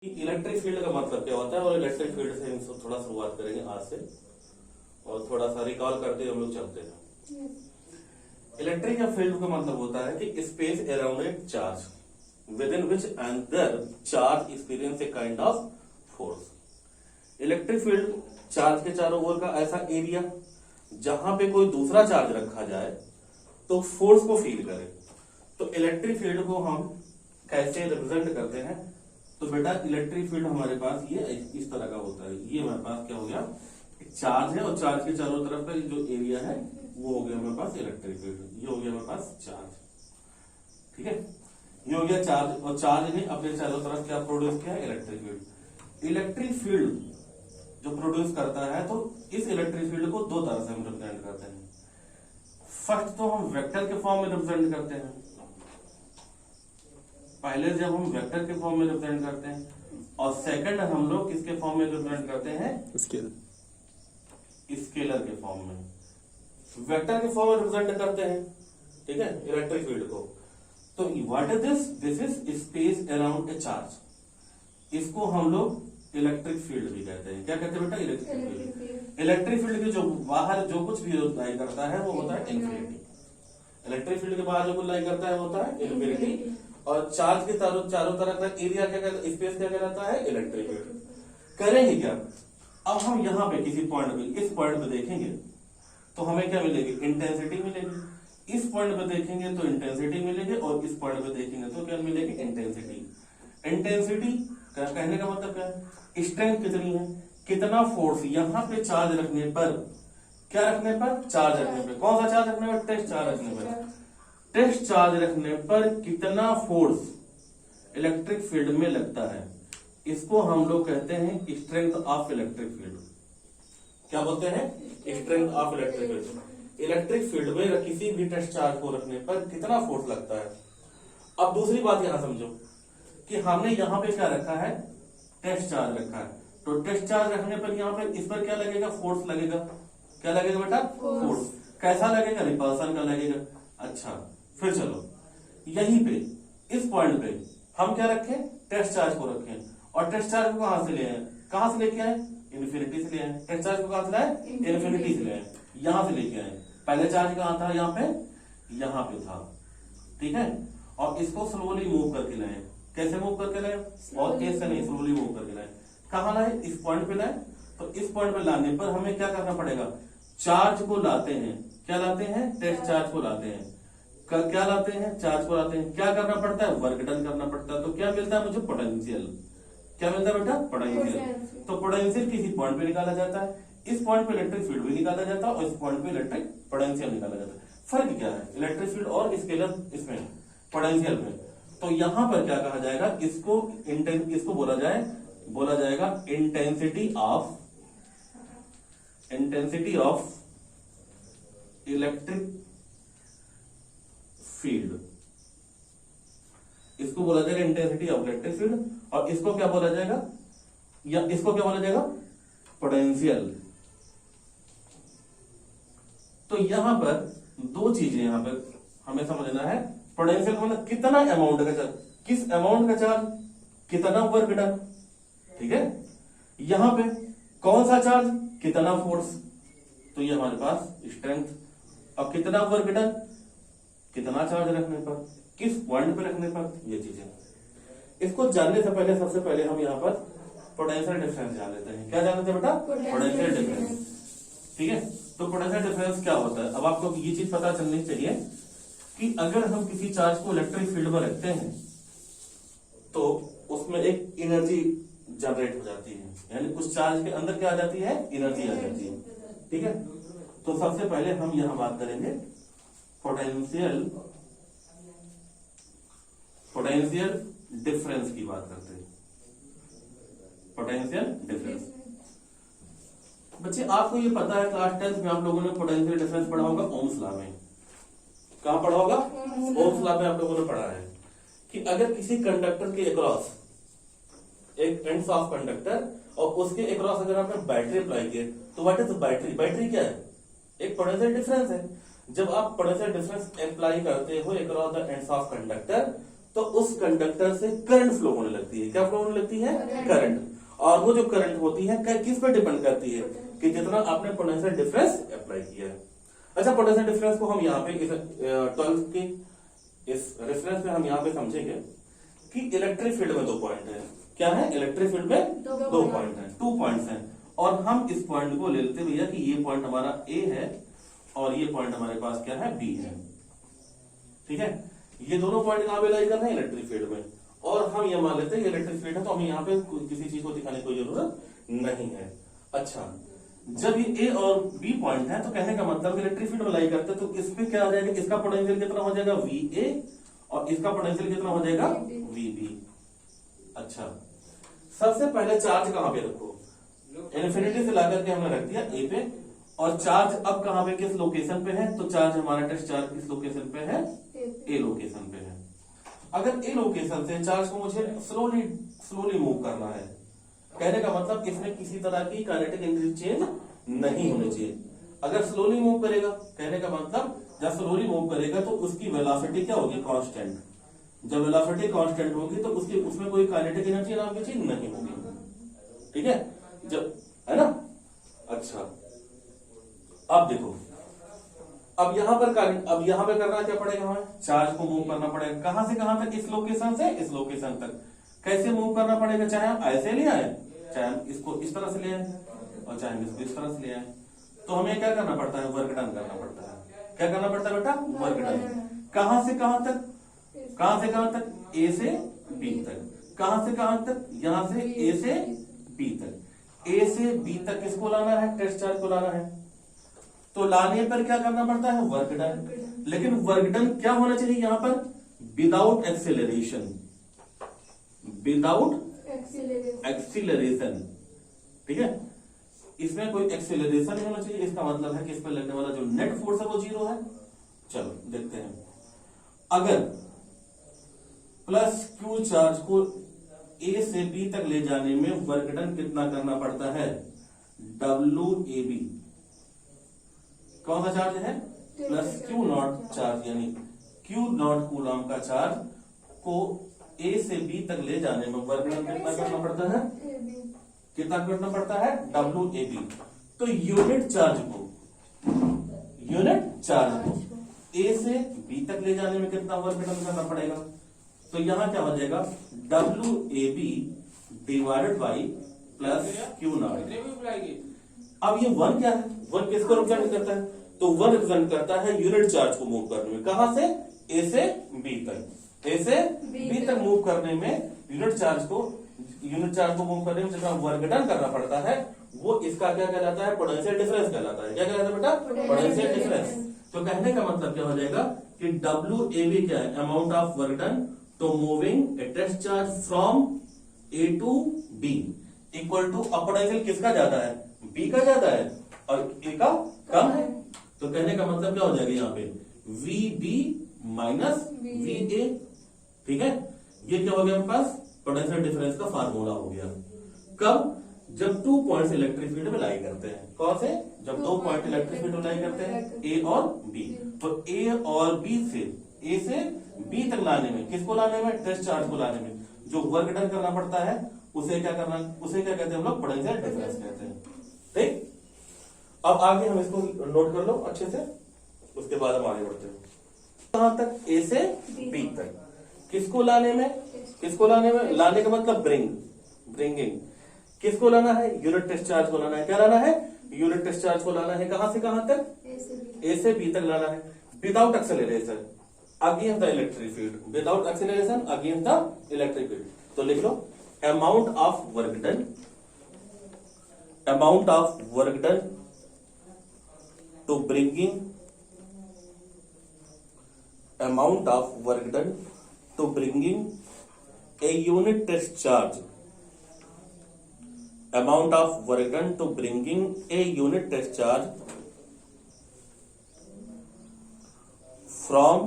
Electric field का मतलब क्या होता है और इलेक्ट्रिक फील्ड से हम थोड़ा शुरुआत करेंगे आज से और थोड़ा सा रिकॉल करते हुए हम लोग चलते हैं। इलेक्ट्रिक फील्ड का मतलब होता है कि space around a charge with in which another charge experience a kind of force. Electric field charge के चारों ओर का ऐसा एरिया जहां पे कोई दूसरा चार्ज रखा जाए तो फोर्स को फील करे। तो इलेक्ट्रिक फील्ड को हम कैसे रिप्रेजेंट करते हैं? तो बेटा इलेक्ट्रिक फील्ड हमारे पास ये इस तरह का होता है। ये हमारे पास क्या हो गया, चार्ज है और चार्ज के चारों तरफ का जो एरिया है वो हो गया हमारे पास इलेक्ट्रिक फील्ड। ये हो गया हमारे पास चार्ज, ठीक है। ये हो गया चार्ज और चार्ज ने अपने चारों तरफ क्या प्रोड्यूस किया, इलेक्ट्रिक फील्ड। इलेक्ट्रिक फील्ड जो प्रोड्यूस करता है तो इस इलेक्ट्रिक फील्ड को दो तरह से हम रिप्रेजेंट करते हैं। फर्स्ट तो हम वेक्टर के फॉर्म में रिप्रेजेंट करते हैं। पहले जब हम वेक्टर के फॉर्म में रिप्रेजेंट करते हैं और सेकंड हम लोग किसके फॉर्म में रिप्रेजेंट करते हैं, स्केलर के फॉर्म में। वेक्टर के फॉर्म में रिप्रेजेंट करते हैं, ठीक है, इलेक्ट्रिक फील्ड को। तो what is this? This is space around a charge. इसको हम लोग इलेक्ट्रिक फील्ड भी कहते हैं। क्या कहते हैं बेटा? Electric field. इलेक्ट्रिक फील्ड के जो बाहर जो कुछ भी लाई करता है वो होता है इन्फिनिटी। इलेक्ट्रिक फील्ड के बाहर जो कुछ लाई करता है वो होता है इन्फिनिटी। और चार्ज के चारों तरफ का एरिया क्या कहता है, स्पेस क्या कहलाता है, इलेक्ट्रिक फील्ड। करेंगे क्या? अब हम यहाँ पे किसी पॉइंट पे, इस पॉइंट पे देखेंगे तो हमें क्या मिलेगी, इंटेंसिटी मिलेगी। इस पॉइंट पे देखेंगे तो इंटेंसिटी मिलेगी और इस पॉइंट पे देखेंगे तो क्या मिलेगी, इंटेंसिटी। इंटेंसिटी कहने का मतलब क्या है, स्ट्रेंथ कितनी है, कितना फोर्स यहाँ पे चार्ज रखने पर, क्या रखने पर, चार्ज रखने पर। कौन सा चार्ज रखने पर? टेस्ट चार्ज रखने पर। टेस्ट चार्ज रखने पर कितना फोर्स इलेक्ट्रिक फील्ड में लगता है, इसको हम लोग कहते हैं स्ट्रेंथ ऑफ इलेक्ट्रिक फील्ड। क्या बोलते हैं? Strength of electric field. Electric field में किसी भी टेस्ट चार्ज को रखने पर कितना फोर्स लगता है। अब दूसरी बात यहां समझो कि हमने यहां पे क्या रखा है, टेस्ट चार्ज रखा है। तो टेस्ट चार्ज रखने पर यहाँ पे इस पर क्या लगेगा, फोर्स लगेगा। क्या लगेगा बेटा? फोर्स। कैसा लगेगा? रिपल्सन का लगेगा। अच्छा, फिर चलो यहीं पे इस पॉइंट पे हम क्या रखें, टेस्ट चार्ज को रखें। और टेस्ट चार्ज को कहां से ले आए, कहां से लेके आए, इन्फिनिटी से ले आए। टेस्ट चार्ज को कहां से लाए, इन्फिनिटी से ले आए, यहां से लेके आए। पहले चार्ज कहां था, यहाँ पे था, ठीक है। और इसको स्लोली मूव करके लाए। कैसे मूव करके लाए? और तेज से नहीं, स्लोली मूव करके लाए। कहां लाए? इस पॉइंट पे लाए। तो इस पॉइंट पे लाने पर हमें क्या करना पड़ेगा, चार्ज को लाते हैं। क्या लाते हैं? टेस्ट चार्ज को लाते हैं। क्या लाते हैं? चार्ज को लाते हैं। क्या करना पड़ता है? वर्क डन करना पड़ता है। तो क्या मिलता है मुझे? पोटेंशियल। क्या मिलता है बेटा? पोटेंशियल। तो पोटेंशियल किसी पॉइंट पे निकाला जाता है। इस पॉइंट पे इलेक्ट्रिक फील्ड भी निकाला जाता है और इस पॉइंट पे इलेक्ट्रिक पोटेंशियल निकाला जाता है। फर्क क्या है इलेक्ट्रिक फील्ड और स्केलर इसमें, पोटेंशियल में? तो यहां पर क्या कहा जाएगा, इसको बोला जाएगा इंटेंसिटी ऑफ इलेक्ट्रिक फील्ड। इसको बोला जाएगा इंटेंसिटी ऑफ इलेक्ट्रिक फील्ड। और इसको क्या बोला जाएगा, या इसको क्या बोला जाएगा, पोटेंशियल। तो यहां पर दो चीजें यहां पर हमें समझना है। पोटेंशियल मतलब कितना अमाउंट का चार्ज, किस अमाउंट का चार्ज, कितना वर्क डन, ठीक है। यहां पे कौन सा चार्ज, कितना फोर्स। तो ये हमारे पास स्ट्रेंथ। और कितना वर्क डन, कितना चार्ज रखने पर, किस पॉइंट पे रखने पर, ये चीजें। इसको जानने से पहले सबसे पहले हम यहाँ पर पोटेंशियल डिफरेंस जान लेते हैं। क्या जान लेते हैं बेटा? पोटेंशियल डिफरेंस, ठीक है। तो पोटेंशियल डिफरेंस क्या होता है, अब आपको ये चीज पता चलनी चाहिए कि अगर हम किसी चार्ज को इलेक्ट्रिक फील्ड में रखते हैं तो उसमें एक एनर्जी जनरेट हो जाती है, यानी उस चार्ज के अंदर क्या आ जाती है, एनर्जी आ जाती है, ठीक है। तो सबसे पहले हम यहां बात करेंगे पोटेंशियल डिफरेंस की बात करते हैं। पोटेंशियल डिफरेंस, बच्चे आपको ये पता है क्लास 10th में आप लोगों ने पोटेंशियल डिफरेंस पढ़ा होगा ओम्स लॉ में। कहां पढ़ा होगा? ओम्स लॉ में आप लोगों ने पढ़ा है कि अगर किसी कंडक्टर के अक्रॉस, एक एंड्स ऑफ कंडक्टर और उसके अक्रॉस अगर आपने बैटरी अप्लाई किए तो व्हाट इज बैटरी, बैटरी क्या है, एक पोटेंशियल डिफरेंस है। जब आप पोटेंशियल डिफरेंस अप्लाई करते हो across the ends of conductor तो उस कंडक्टर से करंट फ्लो होने लगती है। क्या फ्लो होने लगती है? करंट। और वो जो करंट होती है किस पर डिपेंड करती है? कि जितना आपने पोटेंशियल डिफरेंस अप्लाई किया है। अच्छा, पोटेंशियल डिफरेंस को हम यहाँ पे इस 12 के इस रेफरेंस में हम यहाँ पे समझेंगे कि इलेक्ट्रिक फील्ड में 2 पॉइंट है। क्या है? इलेक्ट्रिक फील्ड में 2 पॉइंट है, 2 पॉइंट्स हैं। और हम इस पॉइंट को ले लेते भैया कि ये पॉइंट हमारा ए है और ये पॉइंट हमारे पास क्या है? बी है। ठीक है, ये दोनों पॉइंट कहां पे लाई कर रहे हैं? इलेक्ट्रिक फील्ड में। और हम ये मान लेते हैं इलेक्ट्रिक फील्ड है, तो हमें यहाँ पे किसी चीज को दिखाने की कोई जरूरत नहीं है। अच्छा, जब ये ए और बी पॉइंट है तो कहने का मतलब इलेक्ट्रिक फील्ड में लाई करते हैं, तो इस पे क्या आ जाएगा? इसका पोटेंशियल कितना हो जाएगा? वी ए, और इसका पोटेंशियल कितना हो जाएगा? V B. अच्छा, सबसे पहले चार्ज कहां पे रखो? इन्फिनिटी से लाकर के हमने रख दिया ए पे, और चार्ज अब कहां पे, किस लोकेशन पे है? तो चार्ज हमारा टेस्ट चार्ज किस लोकेशन पे है? ए लोकेशन पे है। अगर ए लोकेशन से चार्ज को मुझे स्लोली मूव करना है, कहने का मतलब इसमें किसी तरह की काइनेटिक एनर्जी चेंज नहीं होनी चाहिए। अगर स्लोली मूव करेगा, कहने का मतलब जब स्लोली मूव करेगा तो उसकी वेलोसिटी क्या होगी? कांस्टेंट। जब वेलोसिटी कांस्टेंट होगी तो उसकी उसमें कोई काइनेटिक एनर्जी नाम की चीज नहीं होगी। ठीक है, जब है ना। अच्छा, अब देखो, अब यहां पर करना क्या पड़ेगा? हमें चार्ज को मूव करना पड़ेगा। कहां से कहां तक? इस लोकेशन से इस लोकेशन तक। कैसे मूव करना पड़ेगा? चाहे हम ऐसे ले आए, चाहे हम इसको इस तरह से ले आए, और चाहे हम इसको इस तरह से ले आए। तो हमें क्या करना पड़ता है? वर्क डन करना पड़ता है। क्या करना पड़ता है बेटा? Work done. कहां से कहां तक? कहां से कहां तक? ए से बी तक। कहां से कहां तक? यहां से ए से बी तक। ए से बी तक किसको लाना है? टेस्ट चार्ज को लाना है। तो लाने पर क्या करना पड़ता है? Work done. लेकिन वर्क डन क्या होना चाहिए यहां पर? Without acceleration. Without acceleration. ठीक है, इसमें कोई एक्सेलरेशन नहीं होना चाहिए। इसका मतलब है कि इस पर लगने वाला जो नेट फोर्स है वो 0 है। चलो देखते हैं, अगर प्लस क्यू चार्ज को ए से बी तक ले जाने में वर्क डन कितना करना पड़ता है? WAB। कौन सा चार्ज है? प्लस क्यू नॉट चार्ज, यानी क्यू नॉट कूलम का चार्ज को ए से बी तक ले जाने में वर्क डन कितना करना पड़ता है? कितना करना पड़ता है? WAB। तो यूनिट चार्ज को ए से बी तक ले जाने में कितना वर्क डन करना पड़ेगा? तो यहां क्या हो जाएगा? WAB divided by plus q not. अब ये वन क्या है? वन किसको रिप्रेजेंट करता है? तो वन रिप्रेजेंट करता है यूनिट चार्ज को मूव करने में। कहां से? ए से बी तक। ए से बी तक मूव करने में यूनिट चार्ज को मूव करने में जितना वर्क डन करना पड़ता है वो इसका क्या कहलाता है? पोटेंशियल डिफरेंस कहलाता है। क्या कहलाता है बेटा? Potential difference. तो कहने का मतलब क्या हो जाएगा कि WAB क्या है? Amount of work done to moving a test charge from A to B equal to potential किसका ज्यादा है? बी का ज्यादा है और ए का कम है। तो कहने का मतलब क्या हो जाएगा यहाँ पे? VB minus VA। ठीक है, ये क्या हो गया हमारे पास? पोटेंशियल डिफरेंस का फार्मूला हो गया। कब? जब 2 पॉइंट्स इलेक्ट्रिक फील्ड में लाई करते हैं। कौन से? जब 2 पॉइंट इलेक्ट्रिक फील्ड में लाई करते हैं, ए और बी। तो ए और बी से ए से बी तक लाने में, किसको लाने में? टेस्ट चार्ज को लाने में जो वर्क डन करना पड़ता है उसे क्या कहते हैं हम लोग? पोटेंशियल डिफरेंस कहते हैं। ठीक, अब आगे हम इसको नोट कर लो अच्छे से, उसके बाद हम आगे बढ़ते हैं। कहां तक? ए से बी तक। किसको लाने में? लाने का मतलब ब्रिंगिंग। किसको लाना है? यूनिट टेस्ट चार्ज को लाना है। क्या लाना है? यूनिट टेस्ट चार्ज को लाना है। कहां से कहां तक? ए से बी तक लाना है without acceleration against the electric field. Without acceleration against the electric field. तो लिख लो amount of work done to bringing a unit test charge from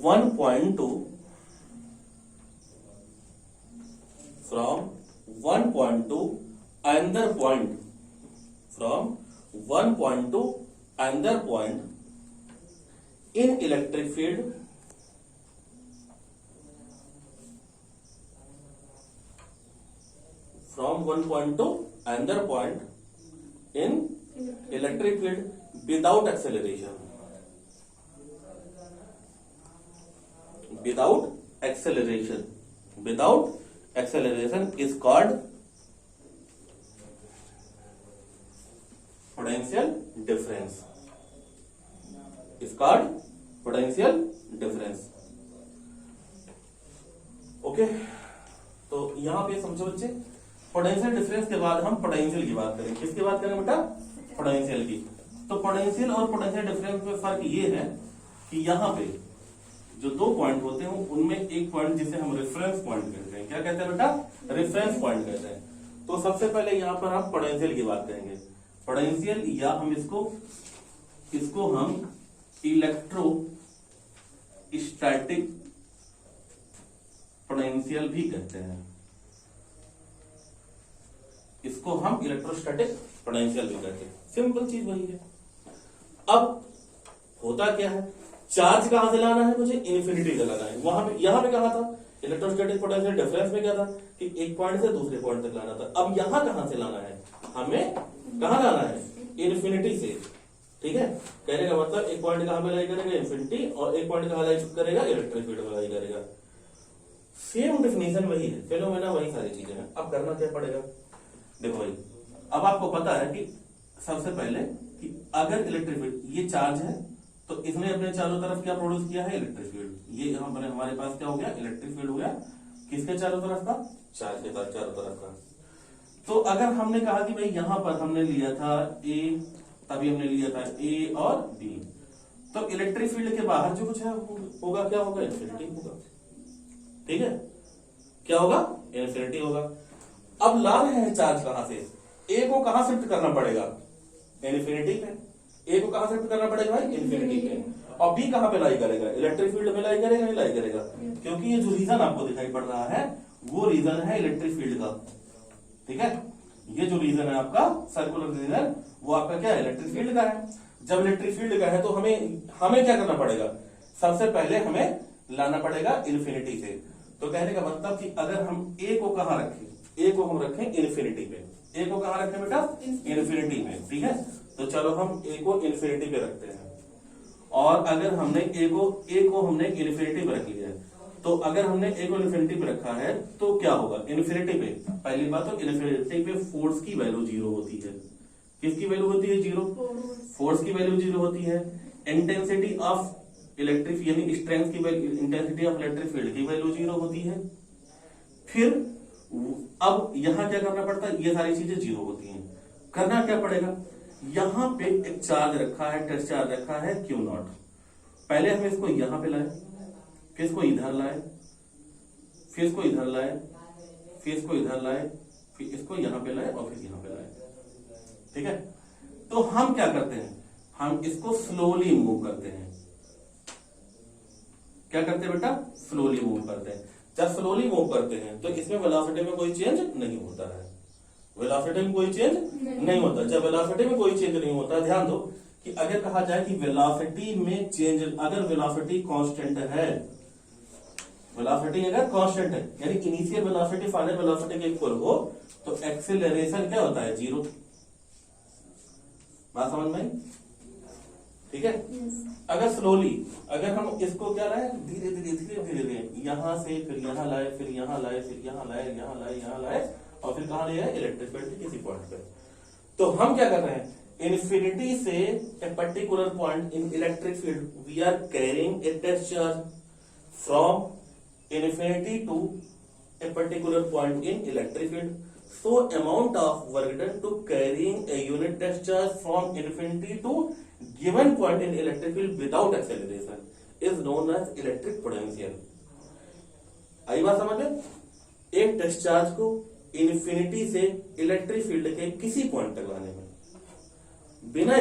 one point to another point, in electric field from one point two another point in electric field without acceleration, without acceleration, without acceleration is called potential difference, is called potential difference. Okay, तो यहां पे समझो बच्चे, potential difference के बाद हम potential की बात करेंगे। किसकी बात करेंगे बेटा? पोटेंशियल की। तो पोटेंशियल और पोटेंशियल डिफरेंस में फर्क ये है कि यहाँ पे जो दो पॉइंट होते हैं उनमें एक पॉइंट जिसे हम रेफरेंस पॉइंट कहते हैं, क्या कहते हैं बेटा? रेफरेंस पॉइंट कहते हैं। तो सबसे पहले यहाँ पर हम पोटेंशियल की बात करेंगे। पोटेंशियल या हम इसको हम इलेक्ट्रोस्टैटिक पोटेंशियल भी कहते हैं, इसको हम इलेक्ट्रोस्टैटिक पोटेंशियल भी कहते हैं। सिंपल चीज वही है। अब होता क्या है, चार्ज कहां से लाना है? मुझे इन्फिनिटी से लाना है। वहां पे यहां पे कहा था इलेक्ट्रोस्टैटिक पोटेंशियल डिफरेंस में क्या था कि एक पॉइंट से दूसरे पॉइंट तक लाना था। अब यहां कहां से लाना है? हमें कहां लाना है? इन्फिनिटी से। ठीक है, कहने का मतलब एक पॉइंट कहां पे लाई करेगा? इन्फिनिटी, और एक पॉइंट कहां लाई करेगा? इलेक्ट्रिक फील्ड में लाई करेगा। सेम डेफिनेशन वही है, फेनोमेना वही सारी चीजें हैं। अब करना क्या पड़ेगा? देखो भाई, अब आपको पता है कि सबसे पहले कि अगर इलेक्ट्रिक फील्ड, ये चार्ज है तो इसने अपने चारों तरफ क्या प्रोड्यूस किया है? Electric field. ये यहाँ पर हमारे पास क्या हो गया? इलेक्ट्रिक फील्ड हो गया। किसके चारों तरफ का? चार्ज के साथ चारों तरफ का। तो अगर हमने कहा कि भाई यहां पर हमने लिया था ए, तभी हमने लिया था ए और बी, तो इलेक्ट्रिक फील्ड के बाहर जो कुछ है होगा क्या होगा? इन्फिनिटी होगा। ठीक है, क्या होगा? इन्फिनिटी होगा। अब ला रहे हैं चार्ज कहां से? ए को कहां शिफ्ट करना पड़ेगा? इन्फिनिटी पे। ए को कहां शिफ्ट करना पड़ेगा भाई? इन्फिनिटी पे। और बी कहां पे लाई करेगा? इलेक्ट्रिक फील्ड में लाई करेगा, नहीं लाई करेगा? क्योंकि ये जो रीजन आपको दिखाई पड़ रहा है वो रीजन है इलेक्ट्रिक फील्ड का। ठीक है, ये जो रीजन है आपका सर्कुलर रीजन, वो आपका क्या है? इलेक्ट्रिक फील्ड का है। जब इलेक्ट्रिक फील्ड का है तो हमें क्या करना पड़ेगा? सबसे पहले हमें लाना पड़ेगा इन्फिनिटी से। तो कहने का मतलब कि अगर हम ए को कहां रखें? ए को हम रखें इन्फिनिटी पे। ए को कहां रखें बेटा? इन्फिनिटी पे। ठीक है, तो चलो हम ए को इन्फिनिटी पे रखते हैं। और अगर हमने ए को हमने इन्फिनिटी पे रख लिया है, तो अगर हमने ए को इन्फिनिटी पे रखा है तो क्या होगा? इन्फिनिटी पे पहली बात तो इन्फिनिटी पे फोर्स की वैल्यू 0 होती है। किसकी वैल्यू होती है? 0। फोर्स की वैल्यू 0 होती है। इंटेंसिटी ऑफ इलेक्ट्रिक यानी स्ट्रेंथ की value, intensity of electric field की वैल्यू 0 होती है। फिर अब यहां क्या करना पड़ता है? ये सारी चीजें 0 होती हैं। करना क्या पड़ेगा? यहां पे एक चार्ज रखा है, टेस्ट चार्ज रखा है Q0। पहले हम इसको यहां पे लाए, फिर इसको इधर लाए, फिर इसको इधर लाए, फिर इसको इधर लाए, फिर इसको यहां पे लाए और फिर यहां पे लाए। ठीक है, तो हम क्या करते हैं? हम इसको स्लोली मूव करते हैं। क्या करते हैं बेटा? स्लोली मूव करते हैं। जब स्लोली मूव करते हैं तो इसमें वेलोसिटी में कोई चेंज नहीं होता है। वेलोसिटी में कोई चेंज नहीं होता। जब वेलोसिटी में कोई चेंज नहीं होता, ध्यान दो कि अगर कहा जाए कि वेलोसिटी में चेंज, अगर वेलोसिटी कांस्टेंट है, वेलोसिटी अगर कांस्टेंट है यानी इनिशियल वेलोसिटी फाइनल वेलोसिटी के इक्वल हो, तो एक्सेलरेशन क्या होता है? 0। बात समझ में? ठीक है। अगर स्लोली, अगर हम इसको क्या लाए? धीरे धीरे धीरे धीरे धीरे यहां से फिर यहां लाए, फिर यहां लाए, फिर यहां लाए, यहां लाए, यहां लाए, और फिर कहां ले आए? इलेक्ट्रिक फील्ड के किसी पॉइंट पे। तो हम क्या कर रहे हैं? इन्फिनिटी से a particular point in electric field we are carrying a test charge from infinity to a particular point in electric field. So amount of work done to carrying a unit test charge from infinity to given point in electric field without acceleration is known as electric potential. आई बात समझ में? एक test charge को infinity से electric field के किसी point तक लाने में बिना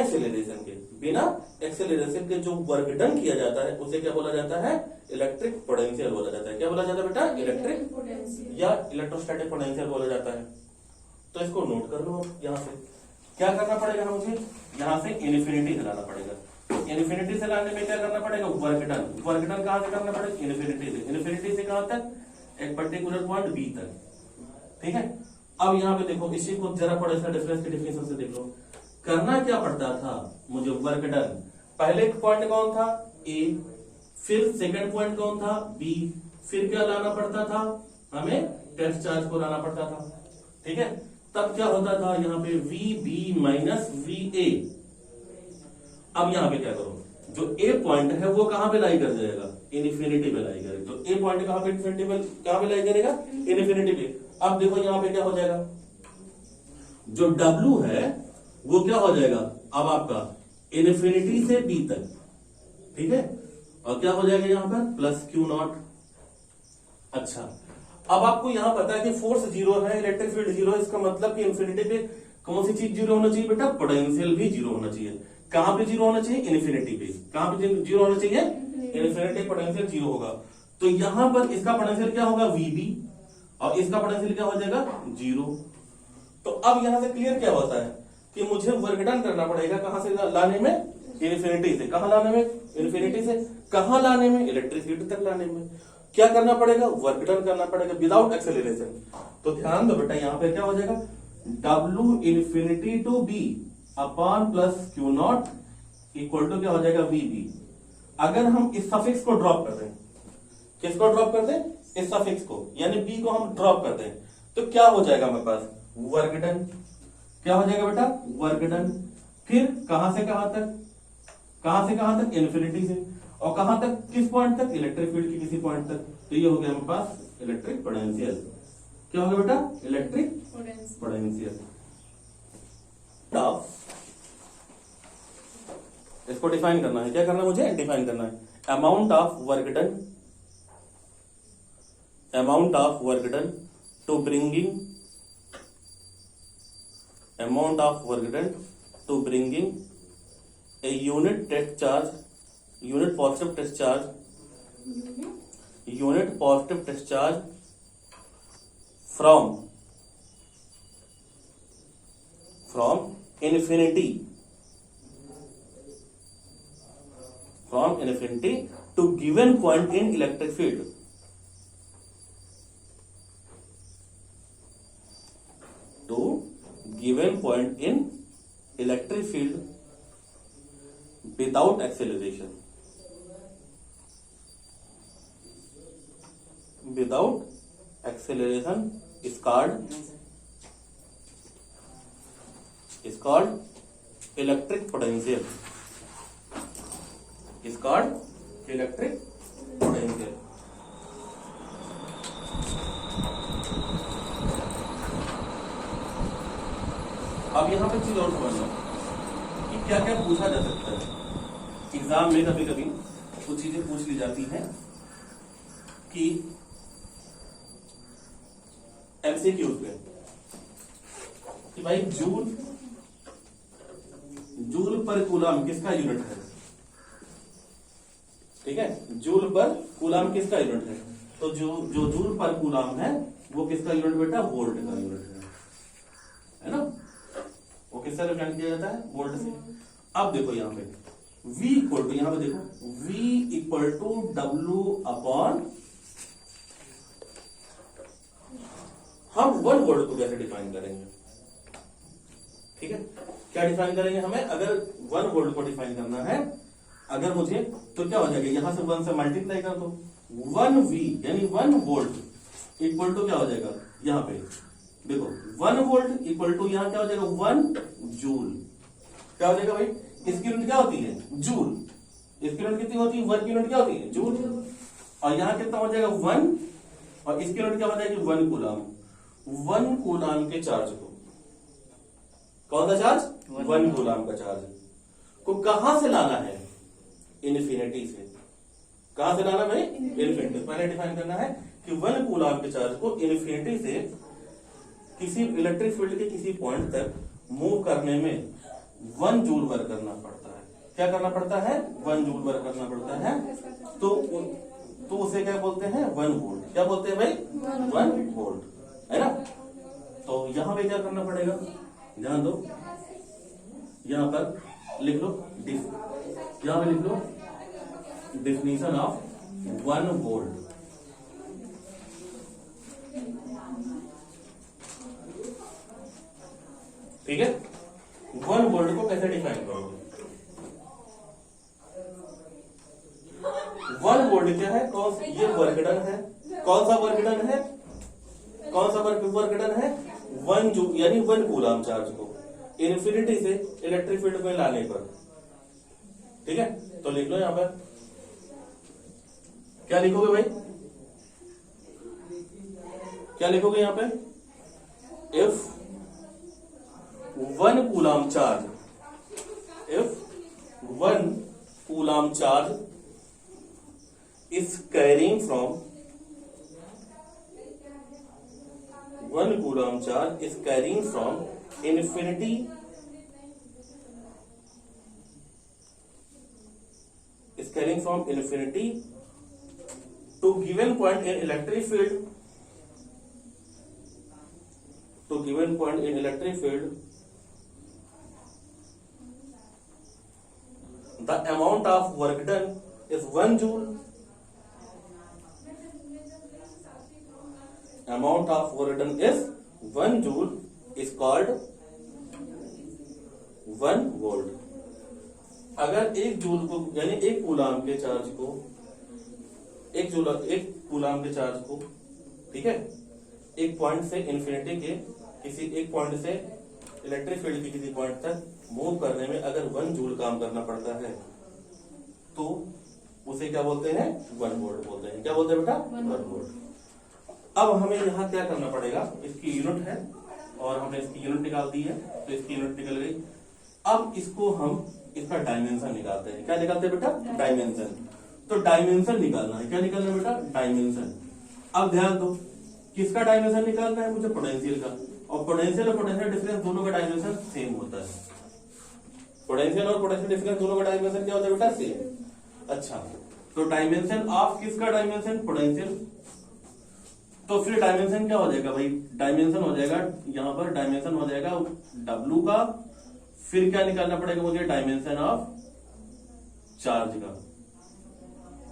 एक्सेलरेशन के जो वर्क डन किया जाता है उसे क्या बोला जाता है? इलेक्ट्रिक पोटेंशियल बोला जाता है. क्या बोला जाता है बेटा? इलेक्ट्रिक पोटेंशियल या इलेक्ट्रोस्टैटिक पोटेंशियल बोला जाता है. तो इसको नोट कर लो. यहां से क्या करना पड़ेगा? मुझे यहां से इन्फिनिटी से लाना पड़ेगा. इन्फिनिटी से लाने में क्या करना पड़ेगा? Work done. वर्क डन कहां से करना पड़ेगा? इन्फिनिटी से. इन्फिनिटी से कहां तक? एक पर्टिकुलर पॉइंट बी तक. ठीक है. अब यहाँ पे देखो, इसी को जरा पोटेंशियल डिफरेंस की डेफिनेशन से देख लो। करना क्या पड़ता था मुझे, वर्क डन। पहले पॉइंट कौन था, ए, फिर सेकंड पॉइंट कौन था, बी, फिर क्या लाना पड़ता था हमें, टेस्ट चार्ज को लाना पड़ता था, ठीक है। तब क्या होता था यहाँ पे, V B minus V A. अब यहाँ पे क्या करो, जो ए पॉइंट है वो कहां पे लाई कर जाएगा, इनफिनिटी पे लाई करेगा। तो ए पॉइंट कहां पे, इनफिनिटी पे, कहां पे लाई करेगा, इनफिनिटी पे। अब देखो यहाँ पे क्या हो जाएगा, जो W है वो क्या हो जाएगा अब आपका, इनफिनिटी से बी तक, ठीक है। और क्या हो जाएगा यहाँ पर, प्लस क्यू नॉट। अच्छा, अब आपको यहां पता है कि फोर्स जीरो है, इलेक्ट्रिक फील्ड जीरो है, इसका मतलब कि इन्फिनिटी पे कौन सी चीज जीरो होना चाहिए बेटा, पोटेंशियल भी जीरो होना चाहिए। कहां पे जीरो होना चाहिए, इन्फिनिटी पे। कहां पे जीरो होना चाहिए, इन्फिनिटी, पोटेंशियल जीरो होगा। तो यहां पर इसका पोटेंशियल क्या होगा, वीबी, और इसका पोटेंशियल क्या हो जाएगा, जीरो। तो अब यहां से क्लियर क्या होता है कि मुझे वर्क डन करना पड़ेगा, कहां से लाने में, इन्फिनिटी से। कहां लाने में, इन्फिनिटी से। कहां लाने में, इलेक्ट्रिक फील्ड तक लाने में। क्या करना पड़ेगा, वर्क डन करना पड़ेगा विदाउट एक्सेलरेशन। तो ध्यान दो बेटा, यहां पे क्या हो जाएगा, W infinity to B upon plus q naught equal to क्या हो जाएगा, VB। अगर हम इस सफिक्स को ड्रॉप कर दें, किसको ड्रॉप कर दें, इस सफिक्स को, यानी B को हम ड्रॉप कर दें, तो क्या हो जाएगा हमारे पास, वर्क डन। क्या हो जाएगा बेटा, वर्क डन। फिर कहां से कहां तक, कहां से कहां तक, इन्फिनिटी से। और कहां तक, किस पॉइंट तक, इलेक्ट्रिक फील्ड के किसी पॉइंट तक। तो ये हो गया हमारे पास इलेक्ट्रिक पोटेंशियल। क्या हो गया बेटा, इलेक्ट्रिक पोटेंशियल। इसको डिफाइन करना है, क्या करना है मुझे, डिफाइन करना है। Amount of work done, amount of work done to bringing, amount of work done to bringing a unit test charge, unit positive test charge, unit positive test charge from infinity, from infinity to given point in electric field, to given point in electric field without acceleration, without acceleration is called electric potential, is called electric potential। अब यहां पे चीज और समझ लो कि क्या क्या पूछा जा सकता है एग्जाम में। कभी कभी कुछ चीजें पूछ ली जाती हैं कि एमसीक्यूज में, कि भाई जूल पर कूलाम किसका यूनिट है, ठीक है। जूल पर कूलाम किसका यूनिट है, तो जो जूल पर कूलाम है वो किसका यूनिट बेटा, वोल्ट का यूनिट है ना। वो किससे रिप्रेजेंट किया जाता है, वोल्ट से। अब देखो यहाँ पे V इक्वल टू, यहाँ पे देखो V equal to W upon, हम 1 वोल्ट को कैसे डिफाइन करेंगे, ठीक है। क्या डिफाइन करेंगे हमें, अगर 1 वोल्ट को डिफाइन करना है अगर मुझे, तो क्या हो जाएगा, यहां से 1 से मल्टीप्लाई कर दो, 1V यानी 1 वोल्ट इक्वल टू क्या हो जाएगा, यहां पे देखो 1 वोल्ट इक्वल टू यहां क्या हो जाएगा, 1 जूल। क्या हो जाएगा भाई, इसकी यूनिट क्या होती है, जूल। इसकी यूनिट कितनी होती है, वर्क की यूनिट क्या होती है, जूल। और यहां कितना हो जाएगा, 1, और इसकी यूनिट क्या हो जाएगी, 1 कूलाम। 1 कूलाम के चार्ज को, कौन सा चार्ज, 1 कूलाम का चार्ज को कहां से लाना है, इन्फिनिटी से। कहां से लाना भाई, इन्फिनिटी। पहले डिफाइन करना है कि 1 कूलाम के चार्ज को इन्फिनिटी से किसी इलेक्ट्रिक फील्ड के किसी पॉइंट तक मूव करने में 1 जूल वर्क करना पड़ता है। क्या करना पड़ता है, 1 जूल वर्क करना पड़ता है। तो उसे क्या बोलते हैं, 1 वोल्ट। क्या बोलते हैं भाई, 1 वोल्ट, है ना। तो यहां पे क्या करना पड़ेगा, ध्यान दो, यहां पर लिख लो, यहां पे लिख लो डेफिनेशन ऑफ 1 वोल्ट। ठीक है, 1 वोल्ट को कैसे डिफाइन करोगे? 1 वोल्ट क्या है? ये वर्क डन है। कौन सा वर्क डन है? कौन सा वर्क डन है? 1 जूल यानी 1 कूलम चार्ज को इन्फिनिटी से इलेक्ट्रिक फील्ड में लाने पर। ठीक है, तो लिख लो यहां पर, क्या लिखोगे भाई? क्या लिखोगे यहां पे? If 1 coulomb charge, if 1 coulomb charge is carrying from 1 coulomb charge is carrying from infinity to given point in electric field, the amount of work done is 1 joule. Amount of work done is 1 joule is called 1 volt. अगर 1 joule को यानी 1 coulomb के charge को 1 coulomb के charge को, ठीक है, एक पॉइंट से इन्फिनिटी के किसी एक पॉइंट से इलेक्ट्रिक फील्ड के किसी पॉइंट तक मूव करने में अगर 1 जूल काम करना पड़ता है तो उसे क्या बोलते हैं? 1 वोल्ट बोलते हैं। क्या बोलते हैं बेटा? 1 वोल्ट। अब हमें यहाँ क्या करना पड़ेगा? इसकी यूनिट है और हमने इसकी यूनिट निकाल दी है, तो इसकी यूनिट निकल गई। अब इसको हम इसका डायमेंशन निकालते हैं। क्या निकालते हैं बेटा? डायमेंशन। तो डायमेंशन निकालना है। क्या निकालना है बेटा? डायमेंशन। अब ध्यान दो, किसका डायमेंशन निकालना है मुझे? पोटेंशियल का। और पोटेंशियल और पोटेंशियल डिफरेंस दोनों का डायमेंशन सेम होता है। पोटेंशियल और पोटेंशियल डिफरेंस दोनों का डायमेंशन क्या होता है बेटा? सेम। अच्छा, तो डायमेंशन ऑफ किसका डायमेंशन? पोटेंशियल। तो फिर डायमेंशन क्या हो जाएगा भाई? डायमेंशन हो जाएगा यहां पर, डायमेंशन हो जाएगा W का। फिर क्या निकालना पड़ेगा मुझे? डायमेंशन ऑफ चार्ज का।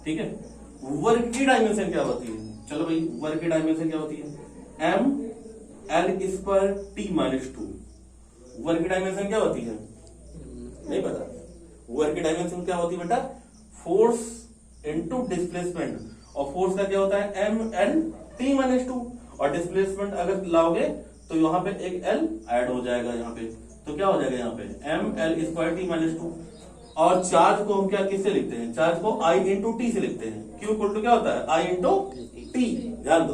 ठीक है, वर्क की डायमेंशन क्या होती है? चलो भाई, वर्क की डायमेंशन क्या होती है? mL/T-2। वर्क की डायमेंशन क्या होती है? नहीं पता। वर्क की डायमेंशन क्या होती है बेटा? Force into displacement. और फोर्स का क्या होता है? mL/T-2। और डिस्प्लेसमेंट अगर लाओगे तो यहाँ पे एक L ऐड हो जाएगा यहाँ पे, तो क्या हो जाएगा यहाँ पे? mL²T-2। और चार्ज को हम क्या किससे लिखते हैं? चार्ज को I/T से लिखते हैं। Q इक्वल टू क्या होता है? I/T। ध्यान दो,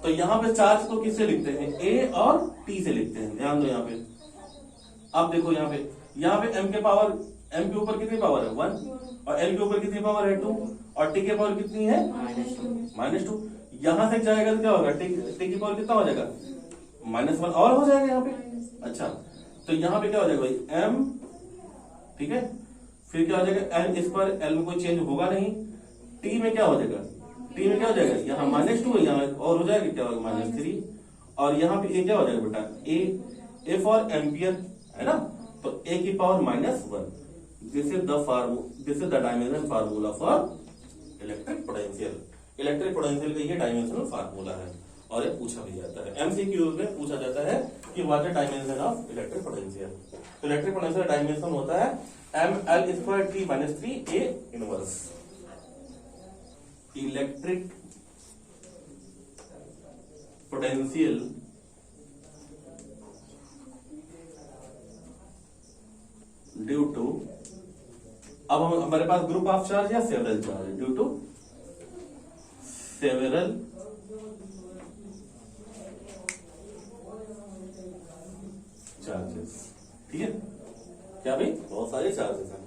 तो यहाँ पे चार्ज को किससे लिखते हैं? A और T से लिखते हैं। ध्यान दो यहाँ पे। अब देखो यहाँ पे M के ऊपर कितनी पावर है? 1। और L के ऊपर कितनी पावर है? 2। और T के पावर कितनी है? -2। यहां से जाएगा तो क्या होगा? T की पावर कितना हो जाएगा? -1 और हो जाएगा यहाँ पे। अच्छा, तो यहाँ पे क्या हो जाएगा भाई? M, ठीक है, फिर क्या हो जाएगा? L में कोई चेंज होगा नहीं। T में क्या हो जाएगा? T में क्या हो जाएगा? यहाँ -2 है, यहाँ और हो जाएगा क्या होगा? -3। और यहाँ पे A क्या हो जाएगा बेटा? A फॉर एम्पियर है ना, तो A की power -1। This is the dimension formula for electric potential. Electric potential का ये डायमेंशनल फार्मूला है और ये पूछा भी जाता है। एमसीक्यू में पूछा जाता है कि what is dimension of electric potential. तो इलेक्ट्रिक पोटेंशियल डायमेंशन होता है mL²T-3 A inverse. Electric potential due to, अब हमारे पास ग्रुप ऑफ चार्ज या several charge, due to several charges. ठीक है, क्या भाई? बहुत सारे चार्जेस हैं।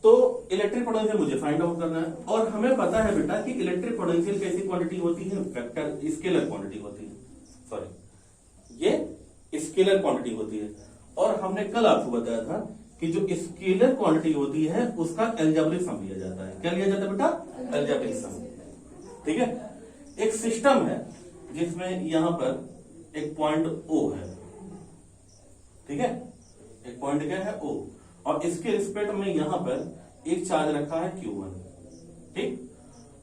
तो इलेक्ट्रिक पोटेंशियल मुझे फाइंड आउट करना है और हमें पता है बेटा कि इलेक्ट्रिक पोटेंशियल कैसी क्वांटिटी होती है? वेक्टर स्केलर क्वांटिटी होती है। सॉरी, ये स्केलर क्वांटिटी होती है। और हमने कल आपको बताया था कि जो स्केलर क्वांटिटी होती है उसका एल्जेब्रिक सम लिया जाता है। क्या लिया जाता है बेटा? Algebraic sum. ठीक है, एक सिस्टम है जिसमें यहां पर एक पॉइंट O है। ठीक है, एक पॉइंट क्या है? O। और इसके रिस्पेक्ट में यहां पर एक चार्ज रखा है Q1। ठीक,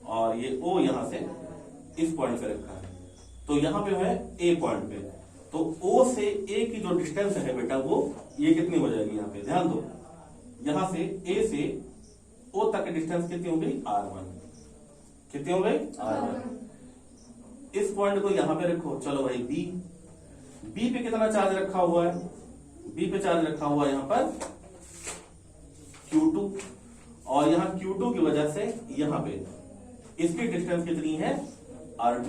और ये O यहां से इस पॉइंट पे रखा है। तो यहां पे है A पॉइंट पे, तो O से A की जो डिस्टेंस है बेटा वो ये कितनी हो जाएगी, यहाँ पे ध्यान दो, यहां से A से O तक की डिस्टेंस कितनी हो गई, R1। कितनी हो गई, R1। इस पॉइंट को यहां पे रखो। चलो भाई B पे कितना चार्ज रखा हुआ है, B पे चार्ज रखा हुआ है यहां पर Q2, और यहां Q2 की वजह से यहां पे इसकी डिस्टेंस कितनी है, R2।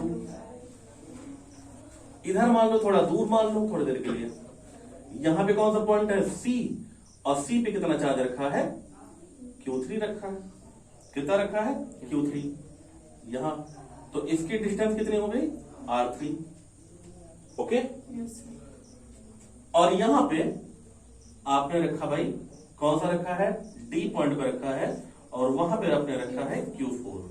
इधर मान लो थोड़ा दूर मान लो थोड़ी देर के लिए, यहां पे कौन सा पॉइंट है, C, और C पे कितना चार्ज रखा है, Q3 रखा है। कितना रखा है, Q3 यहां, तो इसकी डिस्टेंस कितनी हो गई, R3। ओके, और यहां पे आपने रखा भाई कौन सा रखा है, D पॉइंट पे रखा है, और वहां पे आपने रखा है Q4,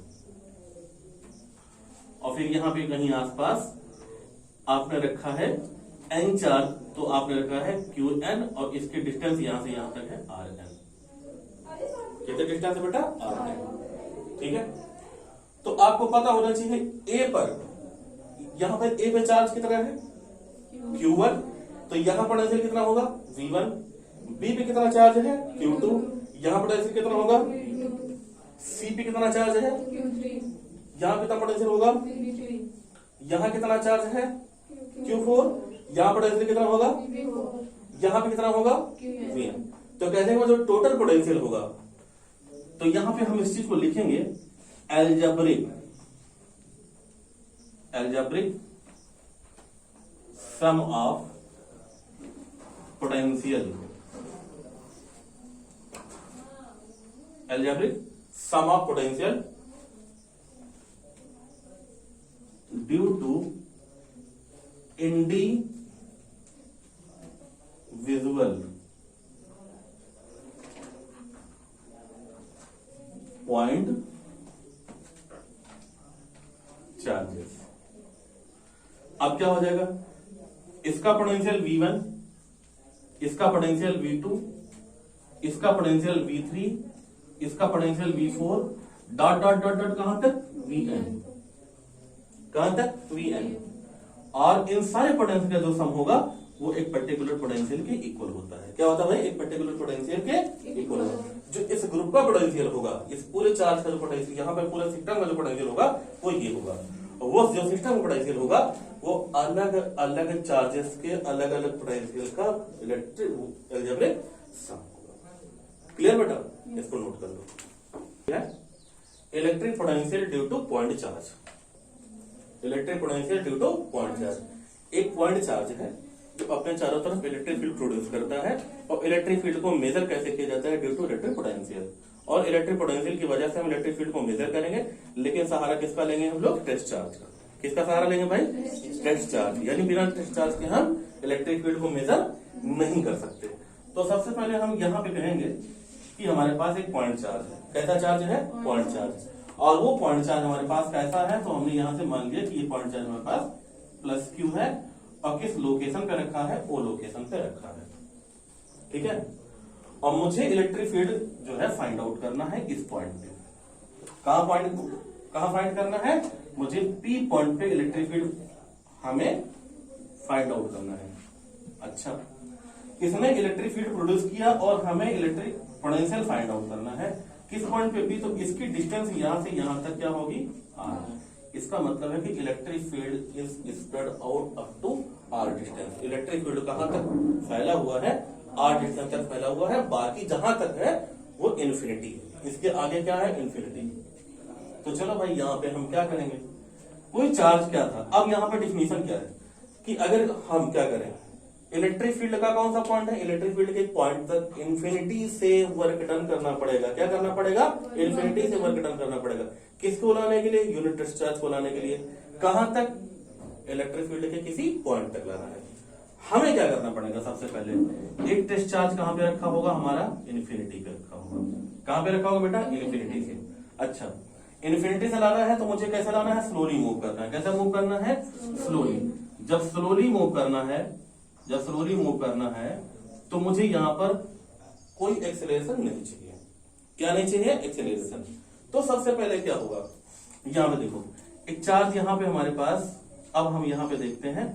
और फिर यहां पे कहीं आसपास आपने रखा है N चार्ज, तो आपने रखा है QN, और इसकी डिस्टेंस यहां से यहां तक है RN। कितने डिस्टेंस है बेटा, RN। ठीक है, तो आपको पता होना चाहिए A पर, यहां पर A पे चार्ज कितना है, Q1, तो यहां पोटेंशियल कितना होगा, V1। B पे कितना चार्ज है, Q2, यहां पोटेंशियल कितना होगा, C पे कितना चार्ज है, यहां कितना पोटेंशियल होगा, यहां कितना चार्ज है, Q4, यहां पोटेंशियल कितना होगा, यहां पे कितना होगा, Vn। तो कहते हैं जो टोटल पोटेंशियल होगा, तो यहां पे हम इस चीज को लिखेंगे algebraic sum of potential, algebraic sum of potential due to individual point charges. अब क्या हो जाएगा, इसका पोटेंशियल V1, इसका पोटेंशियल V2, इसका पोटेंशियल V3, इसका potential V4, dot dot dot dot कहां तक, Vn, कहां तक, Vn। और इन सारे पोटेंशियल का जो सम होगा वो एक पर्टिकुलर पोटेंशियल के इक्वल होता है। क्या होता है भाई, एक पर्टिकुलर पोटेंशियल के इक्वल होता है। जो इस ग्रुप का पोटेंशियल होगा, इस पूरे चार्ज का जो पोटेंशियल, यहाँ पे पूरे सिस्टम का जो पोटेंशियल होगा वो ये होगा, और वो जो सिस्टम का पोटेंशियल होगा वो अलग अलग चार्जेस के अलग अलग पोटेंशियल का इलेक्ट्रिक एल्जेब्रिक सम होगा। क्लियर बेटा, इसको नोट कर लो। Electric potential due to point charge, electric potential due to point charge. एक पॉइंट चार्ज है जो अपने चारों तरफ इलेक्ट्रिक फील्ड प्रोड्यूस करता है, और इलेक्ट्रिक फील्ड को मेजर कैसे किया जाता है, ड्यू टू इलेक्ट्रिक पोटेंशियल। और इलेक्ट्रिक पोटेंशियल की वजह से हम इलेक्ट्रिक फील्ड को मेजर करेंगे, लेकिन सहारा किसका लेंगे हम लोग, टेस्ट चार्ज का। किसका सहारा लेंगे भाई, टेस्ट चार्ज, यानी बिना टेस्ट चार्ज के हम इलेक्ट्रिक फील्ड को मेजर नहीं कर सकते। तो सबसे पहले हम यहाँ पे कहेंगे कि हमारे पास एक पॉइंट चार्ज है। कैसा चार्ज है, पॉइंट चार्ज, और वो पॉइंट चार्ज हमारे पास कैसा है, तो हमने यहां से मान लिया कि ये पॉइंट चार्ज हमारे पास प्लस Q है, और किस लोकेशन पे रखा है, ओ लोकेशन पे रखा है। ठीक है, और मुझे इलेक्ट्रिक फील्ड जो है फाइंड आउट करना है इस पॉइंट पे। कहां फाइंड करना है, मुझे P पॉइंट पे इलेक्ट्रिक फील्ड हमें फाइंड आउट करना है। अच्छा, इसने इलेक्ट्रिक फील्ड प्रोड्यूस किया और हमें इलेक्ट्रिक पोटेंशियल फाइंड आउट करना है किस पॉइंट पे भी, तो इसकी डिस्टेंस यहां से यहां तक क्या होगी, R। इसका मतलब है कि electric field is spread out up to R distance. Electric field कहां तक फैला हुआ है, R डिस्टेंस तक फैला हुआ है, बाकी जहां तक है वो इन्फिनिटी है, इसके आगे क्या है, इन्फिनिटी। तो चलो भाई यहाँ पे हम क्या करेंगे, कोई चार्ज क्या था, अब यहाँ पे डिफिनीशन क्या है कि अगर हम क्या करें, इलेक्ट्रिक फील्ड का कौन सा पॉइंट है, इलेक्ट्रिक फील्ड के पॉइंट तक इन्फिनिटी से वर्क डन करना पड़ेगा। क्या करना पड़ेगा, इन्फिनिटी से वर्क डन करना पड़ेगा। किसको लाने के लिए, यूनिट टेस्ट चार्ज को लाने के लिए। कहां तक, इलेक्ट्रिक फील्ड के किसी पॉइंट तक लाना है। हमें क्या करना पड़ेगा, सबसे पहले एक टेस्ट चार्ज कहां पे रखा होगा, हमारा इन्फिनिटी पे रखा होगा। कहां पे रखा होगा बेटा, इन्फिनिटी से। अच्छा, इन्फिनिटी से लाना है तो मुझे कैसे लाना है, स्लोली मूव करना है। कैसे मूव करना है, स्लोली। जब स्लोली मूव करना है, तो मुझे यहां पर कोई एक्सेलरेशन नहीं चाहिए। क्या नहीं चाहिए, एक्सेलरेशन। तो सबसे पहले क्या होगा, यहां पे देखो एक चार्ज यहां पे हमारे पास, अब हम यहां पे देखते हैं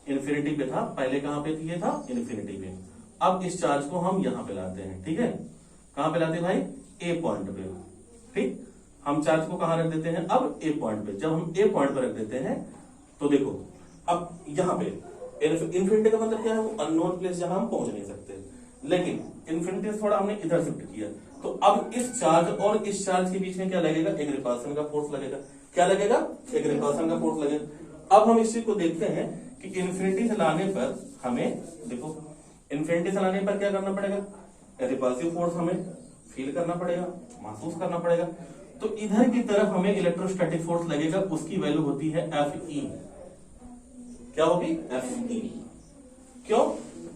इन्फिनिटी पे था, पहले कहां पे ये था, इन्फिनिटी पे। अब इस चार्ज को हम यहां पे लाते हैं, ठीक है, कहां पे लाते हैं भाई, ए पॉइंट पे, ठीक। हम चार्ज को कहां रख देते हैं, अब ए पॉइंट पे। जब हम ए पॉइंट पे रख देते हैं तो देखो अब यहां पे इन्फिनिटी का मतलब क्या है, वो अननोन प्लेस जहां हम पहुंच नहीं सकते, लेकिन इन्फिनिटी से थोड़ा हमने इधर शिफ्ट किया, तो अब इस चार्ज और इस चार्ज के बीच में क्या लगेगा, एक रिपल्सन का फोर्स लगेगा। क्या लगेगा, एक रिपल्सन का फोर्स लगेगा। अब हम इस चीज को देखते हैं कि इन्फिनिटी से लाने पर हमें, देखो इन्फिनिटी से लाने पर क्या करना पड़ेगा, रिपल्सिव फोर्स हमें फील करना पड़ेगा, महसूस करना पड़ेगा। तो इधर की तरफ हमें इलेक्ट्रोस्टैटिक फोर्स लगेगा, उसकी वैल्यू होती है Fe। क्या होगी, Fe। क्यों,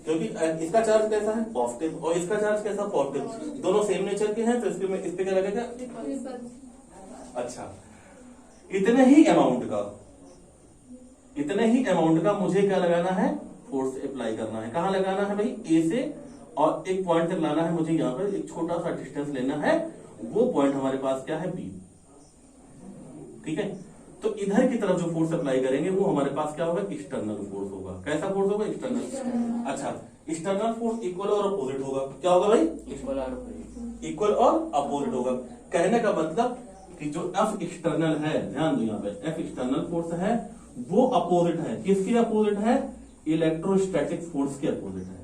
क्योंकि इसका चार्ज कैसा है, पॉजिटिव, और इसका चार्ज कैसा, पॉजिटिव, दोनों सेम नेचर के हैं, तो इसके में इस पे क्या लगेगा। अच्छा, इतने ही अमाउंट का मुझे क्या लगाना है, फोर्स अप्लाई करना है। कहां लगाना है भाई, ए से, और एक पॉइंट तक लाना है मुझे, यहां पर एक छोटा सा डिस्टेंस लेना है, वो पॉइंट हमारे पास क्या है, बी, ठीक है। तो इधर की तरफ जो फोर्स अप्लाई करेंगे वो हमारे पास क्या होगा, एक्सटर्नल फोर्स होगा। कैसा फोर्स होगा, एक्सटर्नल। अच्छा, एक्सटर्नल फोर्स इक्वल और अपोजिट होगा। क्या होगा भाई, इक्वल और अपोजिट होगा। कहने का मतलब कि जो एफ एक्सटर्नल है, ध्यान दो यहाँ पे, एफ एक्सटर्नल फोर्स है वो अपोजिट है, किसके अपोजिट है, इलेक्ट्रोस्टैटिक फोर्स के अपोजिट है,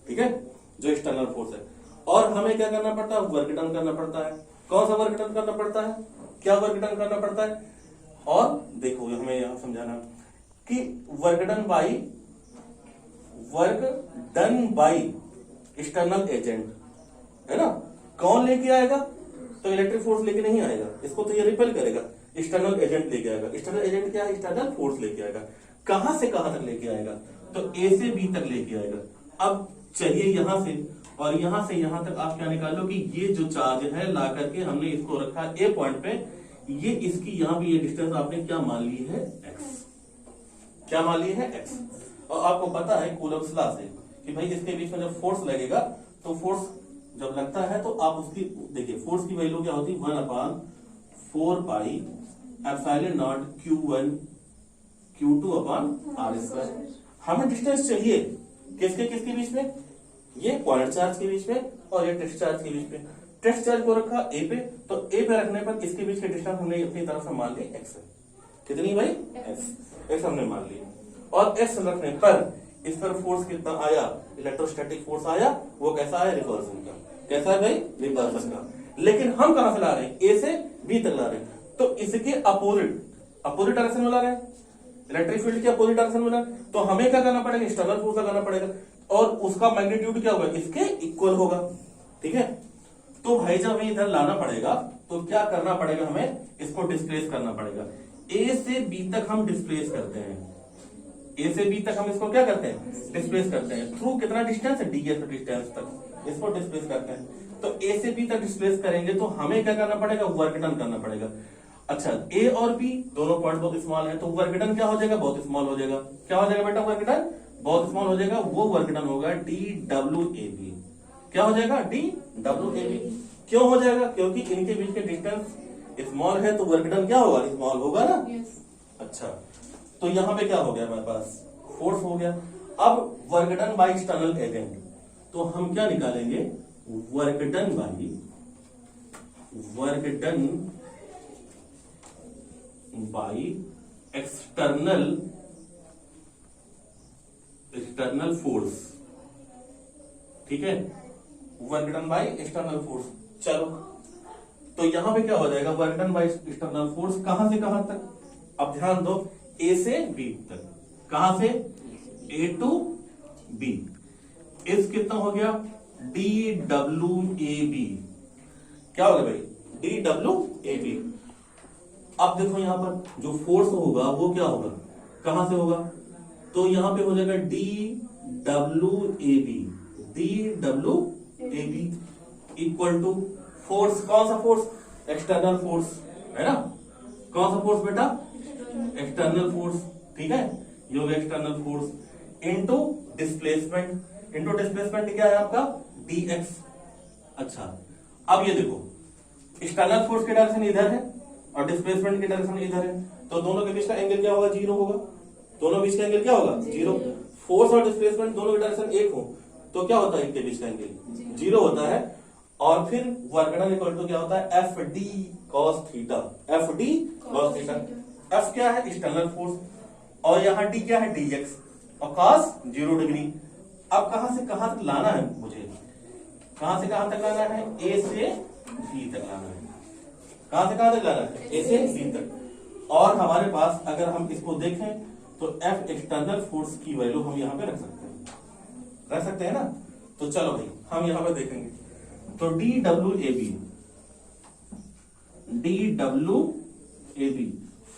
ठीक है, जो एक्सटर्नल फोर्स है। और हमें क्या करना पड़ता है, वर्क डन करना पड़ता है। कौन सा वर्क डन करना पड़ता है, क्या वर्क डन करना पड़ता है, और देखो हमें यहां समझाना कि work done by external agent, है ना। कौन लेके आएगा, तो इलेक्ट्रिक फोर्स लेके नहीं आएगा, इसको तो ये रिपेल करेगा, एक्सटर्नल एजेंट लेके आएगा। एक्सटर्नल एजेंट क्या है, एक्सटर्नल फोर्स लेके आएगा। कहां से कहां तक लेके आएगा, तो ए से बी तक लेके आएगा। अब चाहिए यहां से, और यहां से यहां तक आप क्या निकालो कि ये जो चार्ज है ला करके हमने इसको रखा ए पॉइंट पे, ये इसकी यहां भी ये डिस्टेंस आपने क्या मान ली है, एक्स। क्या मान ली है, एक्स। और आपको पता है कूलम्ब्स लॉ से कि भाई इसके बीच में जब फोर्स लगेगा, तो फोर्स जब लगता है तो आप उसकी देखिए फोर्स की वैल्यू क्या होती है, 1/4 pi epsilon not Q1 Q2 upon r²। हमें डिस्टेंस चाहिए किसके किसके बीच में, ये पॉइंट चार्ज के बीच में और ये टेस्ट चार्ज के बीच में। टेस्ट चार्ज को रखा ए पे, तो ए पे रखने पर इसके बीच के डिस्टेंस हमने अपनी तरफ से मान ली एक्स है। कितनी भाई, एक्स हमने मान ली। और एक्स रखने पर इस पर फोर्स कितना आया, इलेक्ट्रोस्टैटिक फोर्स आया, वो कैसा आया, रिपल्सन का। कैसा है भाई, रिपल्सन का। लेकिन हम कहां से ला रहे हैं, ए से बी तक ला रहे हैं, तो इसके अपोजिट डायरेक्शन में ला रहे हैं, इलेक्ट्रिक फील्ड के अपोजिट डायरेक्शन में ला रहे हैं। तो हमें क्या करना पड़ेगा, एक्सटर्नल फोर्स लगाना पड़ेगा, और उसका मैग्नीट्यूड क्या होगा, इसके इक्वल होगा, ठीक है। तो भाई जब हमें इधर लाना पड़ेगा तो क्या करना पड़ेगा, हमें इसको डिस्प्लेस करना पड़ेगा। ए से बी तक हम डिस्प्लेस करते हैं, ए से बी तक हम इसको क्या करते हैं, डिस्प्लेस करते हैं। थ्रू कितना डिस्टेंस है, डीएस डिस्टेंस तक इसको डिस्प्लेस करते हैं। तो ए से बी तक डिस्प्लेस करेंगे तो हमें क्या करना पड़ेगा, वर्क डन करना पड़ेगा। अच्छा, ए और बी दोनों पॉइंट बहुत स्मॉल है, तो वर्क डन क्या हो जाएगा, बहुत स्मॉल हो जाएगा। क्या हो जाएगा बेटा, वर्क डन बहुत स्मॉल हो जाएगा। वो वर्क डन होगा DWAB। क्या हो जाएगा, DWAB। क्यों हो जाएगा, क्योंकि इनके बीच के डिस्टेंस स्मॉल है, तो वर्क डन क्या होगा, स्मॉल होगा ना। अच्छा, तो यहां पे क्या हो गया, हमारे पास फोर्स हो गया। अब work done by external agent, तो हम क्या निकालेंगे, work done by external force, ठीक है, work done by external force. चलो, तो यहां पे क्या हो जाएगा, work done by external force कहां से कहां तक, अब ध्यान दो, ए से बी तक। कहां से, ए टू बी। इस कितना हो गया, DWAB। क्या हो गया भाई, DWAB। अब देखो यहां पर जो फोर्स होगा वो क्या होगा, कहां से होगा, तो यहां पे हो जाएगा DWAB इक्वल टू फोर्स। कौन सा फोर्स, एक्सटर्नल फोर्स, है ना। कौन सा फोर्स बेटा, एक्सटर्नल फोर्स, ठीक है, ये हो गया external force into displacement. Into displacement क्या है आपका, dx। अच्छा, अब ये देखो, एक्सटर्नल फोर्स की डायरेक्शन इधर है और डिस्प्लेसमेंट की डायरेक्शन इधर है, तो दोनों के बीच का एंगल क्या होगा, 0 होगा। दोनों बीच का एंगल क्या होगा? जीरो। फोर्स और डिस्प्लेसमेंट दोनों की डायरेक्शन एक हो तो क्या होता है इनके बीच का एंगल? जीरो होता है। और फिर वर्क डन इक्वल टू क्या होता है? F D cos theta. F D cos theta. F क्या है? एक्सटर्नल फोर्स, और यहाँ डी क्या है? डीएक्स, और कॉस 0 डिग्री। अब कहां से कहां तक लाना है मुझे? कहां से कहां तक लाना है? ए से बी तक लाना है। कहां से कहां तक लाना है? ए से बी तक। और हमारे पास अगर हम इसको देखें तो एफ एक्सटर्नल फोर्स की वैल्यू हम यहां पे रख सकते हैं ना। तो चलो भाई हम यहां पे देखेंगे। तो d W A B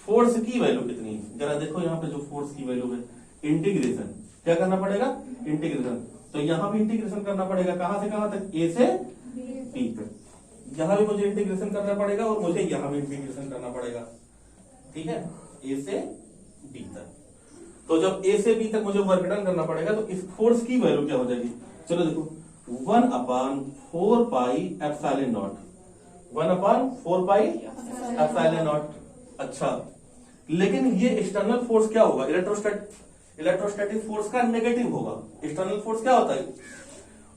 force की वैल्यू कितनी है? जरा देखो यहां पे जो फोर्स की वैल्यू है, इंटीग्रेशन क्या करना पड़ेगा? इंटीग्रेशन। तो यहां भी इंटीग्रेशन करना पड़ेगा। कहां से कहां तक? ए से बी तक। यहां भी मुझे इंटीग्रेशन करना पड़ेगा और मुझे यहां भी इंटीग्रेशन करना पड़ेगा। ठीक है, ए से बी तक। तो जब ए से बी तक मुझे वर्क डन करना पड़ेगा तो इस फोर्स की वैल्यू क्या हो जाएगी? चलो देखो, 1/4 pi epsilon not. 1/4 pi epsilon not. अच्छा, लेकिन ये एक्सटर्नल फोर्स क्या होगा? इलेक्ट्रोस्टैटिक फोर्स का नेगेटिव होगा। एक्सटर्नल फोर्स क्या होता है?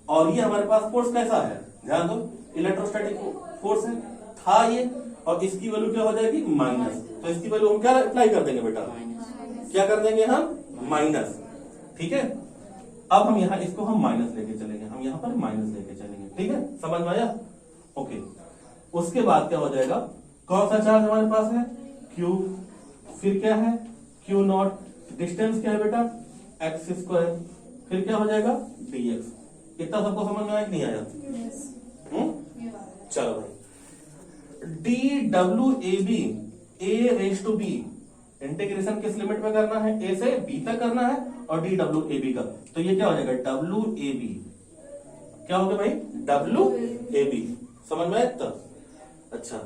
और ये हमारे पास फोर्स कैसा है? ध्यान दो, इलेक्ट्रोस्टैटिक फोर्स है था ये, और इसकी वैल्यू क्या हो जाएगी? माइनस। तो इसकी वैल्यू हम क्या अप्लाई कर देंगे बेटा? क्या कर देंगे हम? माइनस। ठीक है, अब हम यहां इसको हम माइनस लेके चलेंगे। हम यहां पर माइनस लेके चलेंगे। ठीक है, समझ में आया? ओके। उसके बाद क्या हो जाएगा? कौन सा चार्ज हमारे पास है? क्यू। फिर क्या है? Q not. डिस्टेंस क्या है बेटा? X square. फिर क्या हो जाएगा? डीएक्स। इतना सबको समझ में आया कि नहीं आया? चलो भाई, d W A B A raise to B integration किस लिमिट में करना है? ए से बी तक करना है, और डी डब्ल्यू ए बी का। तो ये क्या हो जाएगा? W A B. क्या हो गया भाई? W A B. समझ में आया तब? अच्छा,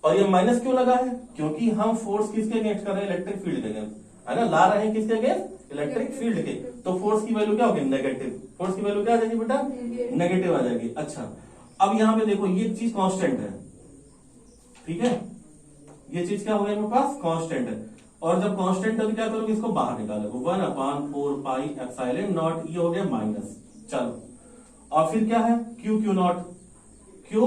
और ये माइनस क्यों लगा है? क्योंकि हम फोर्स किसके अगेंस्ट कर रहे हैं? इलेक्ट्रिक फील्ड के अगेंस्ट, है ना। ला रहे हैं किसके अगेंस्ट? इलेक्ट्रिक फील्ड के। तो फोर्स की वैल्यू क्या होगी? नेगेटिव। फोर्स की वैल्यू क्या आ जाएगी बेटा? नेगेटिव आ जाएगी। अच्छा, अब यहां पे देखो, ये चीज कांस्टेंट है। ठीक है, ये चीज क्या हो गया मेरे पास? कांस्टेंट है। और जब कांस्टेंट है तो क्या करोगे? इसको बाहर निकालोगे। 1/4 पाई एप्सिलॉन नॉट, ये हो गया माइनस। चलो, और फिर क्या है? Q not. क्यू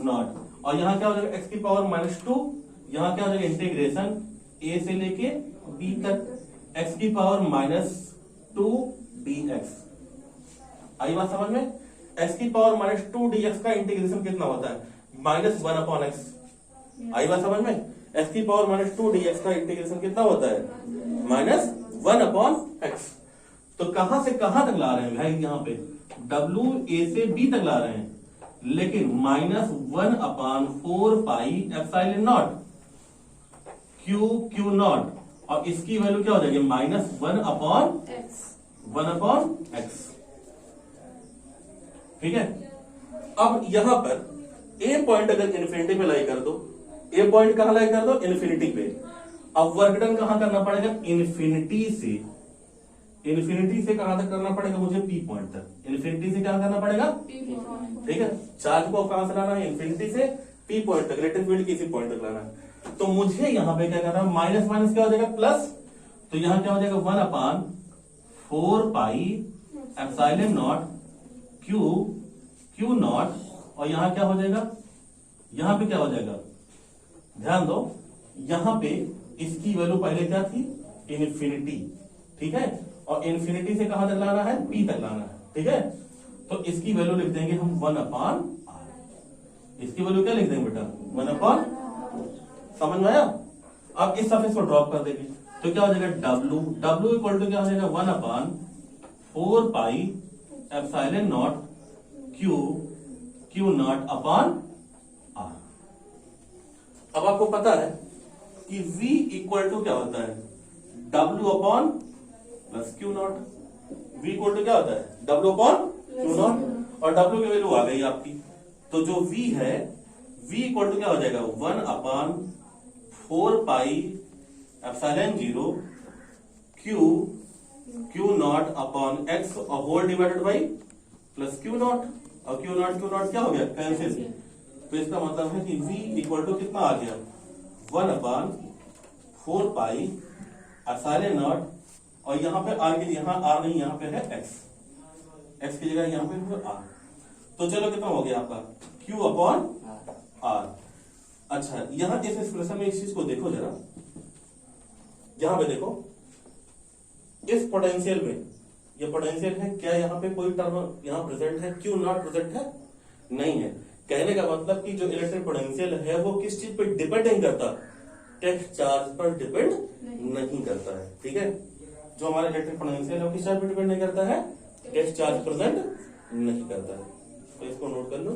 नॉट, और यहां क्या हो जाएगा? एक्स की पावर -2। यहां क्या हो जाएगा? इंटीग्रेशन ए से लेके बी तक, एक्स की पावर -2 dx। आई बात समझ में? एक्स की पावर -2 dx का इंटीग्रेशन कितना होता है? -1/x। आई बात समझ में? एक्स की पावर -2 dx का इंटीग्रेशन कितना होता है? -1/x। तो कहां से कहां तक ला रहे हैं भाई? यहां पे W A से B तक ला रहे हैं, लेकिन -1/4 pi epsilon not Q naught, और इसकी वैल्यू क्या हो जाएगी? -1/x। ठीक है, अब यहां पर ए पॉइंट अगर इन्फिनिटी पे लाई कर दो, ए पॉइंट कहां लाई कर दो? इन्फिनिटी पे। अब वर्क डन कहां करना पड़ेगा? इन्फिनिटी से कहां तक करना पड़ेगा मुझे? पी पॉइंट तक। इन्फिनिटी से क्या करना पड़ेगा? ठीक है, चार्ज को कहां से लाना है? इन्फिनिटी से पी पॉइंट तक। इलेक्ट्रिक फील्ड किसी पॉइंट तक लाना है। तो मुझे यहां पे क्या करना है? माइनस माइनस क्या हो जाएगा? प्लस। तो यहां क्या हो जाएगा? 1/4 pi epsilon not Q naught, और यहां क्या हो जाएगा? यहां पे क्या हो जाएगा? ध्यान दो, यहां पे इसकी वैल्यू पहले क्या थी? इन्फिनिटी। ठीक है, और इन्फिनिटी से कहां तक लाना है? पी तक लाना है। ठीक है, तो इसकी वैल्यू लिख देंगे हम 1/r। इसकी वैल्यू क्या लिख देंगे बेटा? 1/। समझ में आया? अब इस सरफेस को ड्रॉप कर देंगे तो क्या हो जाएगा? W इक्वल टू क्या हो जाएगा? 1/4 pi epsilon not Q naught upon r। अब आपको पता है कि V इक्वल टू क्या होता है? W upon plus q naught. V equal to क्या होता है? W अपॉन क्यू नॉट, और W की वैल्यू आ गई आपकी। तो जो V है, V इक्वल टू क्या हो जाएगा? 1/4 pi epsilon 0 q naught upon x, और whole divided by plus q naught, और क्यू नॉट क्या हो गया? कैंसिल। तो इसका मतलब है कि V इक्वल टू कितना आ गया? 1/4 पाई सारे नॉट, और यहाँ पे आर के, यहाँ आर नहीं, यहाँ पे है एक्स, एक्स की जगह यहाँ पे आर। तो चलो कितना हो गया आपका Q अपॉन आर। अच्छा यहाँ इस एक्सप्रेशन में इस चीज को देखो जरा, यहां पे देखो इस पोटेंशियल में, ये पोटेंशियल है क्या, यहाँ पे कोई टर्म यहाँ प्रेजेंट है, क्यों नॉट प्रेजेंट है, नहीं है। कहने का मतलब कि जो इलेक्ट्रिक पोटेंशियल है वो किस चीज पे डिपेंड नहीं करता, टेस्ट चार्ज पर डिपेंड नहीं करता है। ठीक है, जो हमारा इलेक्ट्रिक पोटेंशियल है वो किस चार्ज पर डिपेंड नहीं करता है, टेस्ट चार्ज प्रेजेंट नहीं करता है। तो इसको नोट कर लो।